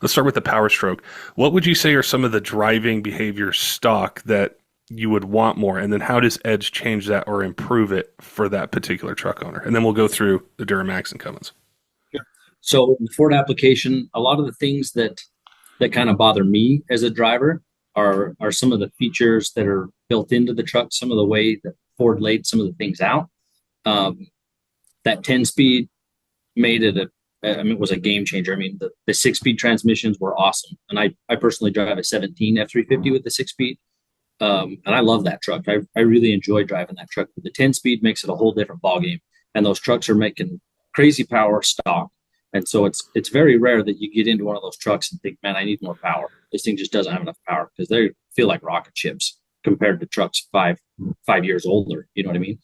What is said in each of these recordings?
let's start with the Power Stroke. What would you say are some of the driving behavior stock that you would want more? And then how does Edge change that or improve it for that particular truck owner? And then we'll go through the Duramax and Cummins. So in the Ford application, a lot of the things that kind of bother me as a driver are some of the features that are built into the truck, some of the way that Ford laid some of the things out. That 10-speed made it it was a game changer. I mean, the 6-speed transmissions were awesome. And I personally drive a 17 F350 with the 6-speed. And I love that truck. I really enjoy driving that truck. But the 10-speed makes it a whole different ballgame. And those trucks are making crazy power stock. And so it's very rare that you get into one of those trucks and think, man, I need more power. This thing just doesn't have enough power, because they feel like rocket ships compared to trucks five years older. You know what I mean?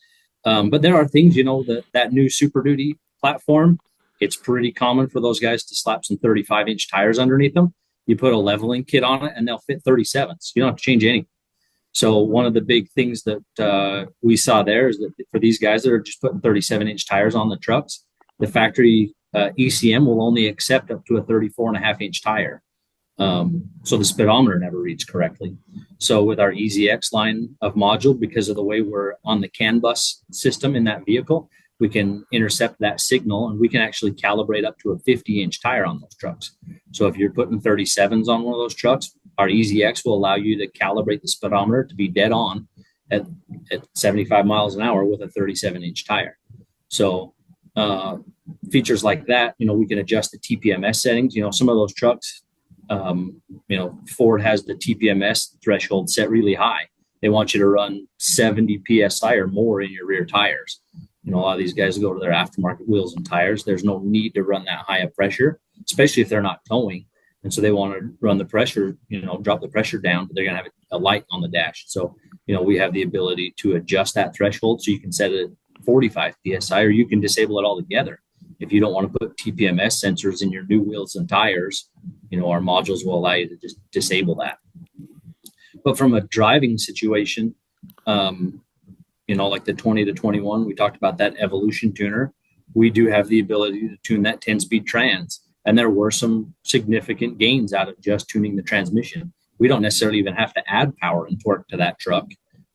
But there are things, that new Super Duty platform, it's pretty common for those guys to slap some 35-inch tires underneath them. You put a leveling kit on it and they'll fit 37s. You don't have to change anything. So one of the big things that we saw there is that for these guys that are just putting 37-inch tires on the trucks, the factory ECM will only accept up to a 34.5-inch tire. So the speedometer never reads correctly. So with our EasyX line of module, because of the way we're on the CAN bus system in that vehicle, we can intercept that signal, and we can actually calibrate up to a 50-inch tire on those trucks. So if you're putting 37s on one of those trucks, our EasyX will allow you to calibrate the speedometer to be dead on at 75 miles an hour with a 37-inch tire. So features like that, we can adjust the TPMS settings. Some of those trucks, Ford has the TPMS threshold set really high. They want you to run 70 PSI or more in your rear tires. A lot of these guys go to their aftermarket wheels and tires. There's no need to run that high of pressure, especially if they're not towing. And so they want to run the pressure, drop the pressure down, but they're going to have a light on the dash. So, we have the ability to adjust that threshold. So you can set it at 45 PSI, or you can disable it altogether. If you don't want to put TPMS sensors in your new wheels and tires, our modules will allow you to just disable that. But from a driving situation, like the 20 to 21, we talked about that Evolution tuner. We do have the ability to tune that 10-speed trans. And there were some significant gains out of just tuning the transmission. We don't necessarily even have to add power and torque to that truck,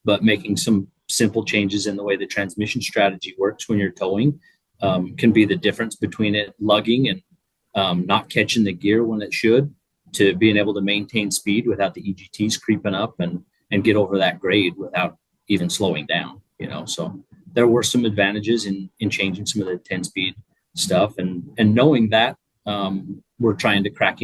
but making some simple changes in the way the transmission strategy works when you're towing can be the difference between it lugging and not catching the gear when it should, to being able to maintain speed without the EGTs creeping up and get over that grade without even slowing down. So there were some advantages in changing some of the 10-speed stuff, and knowing that we're trying to crack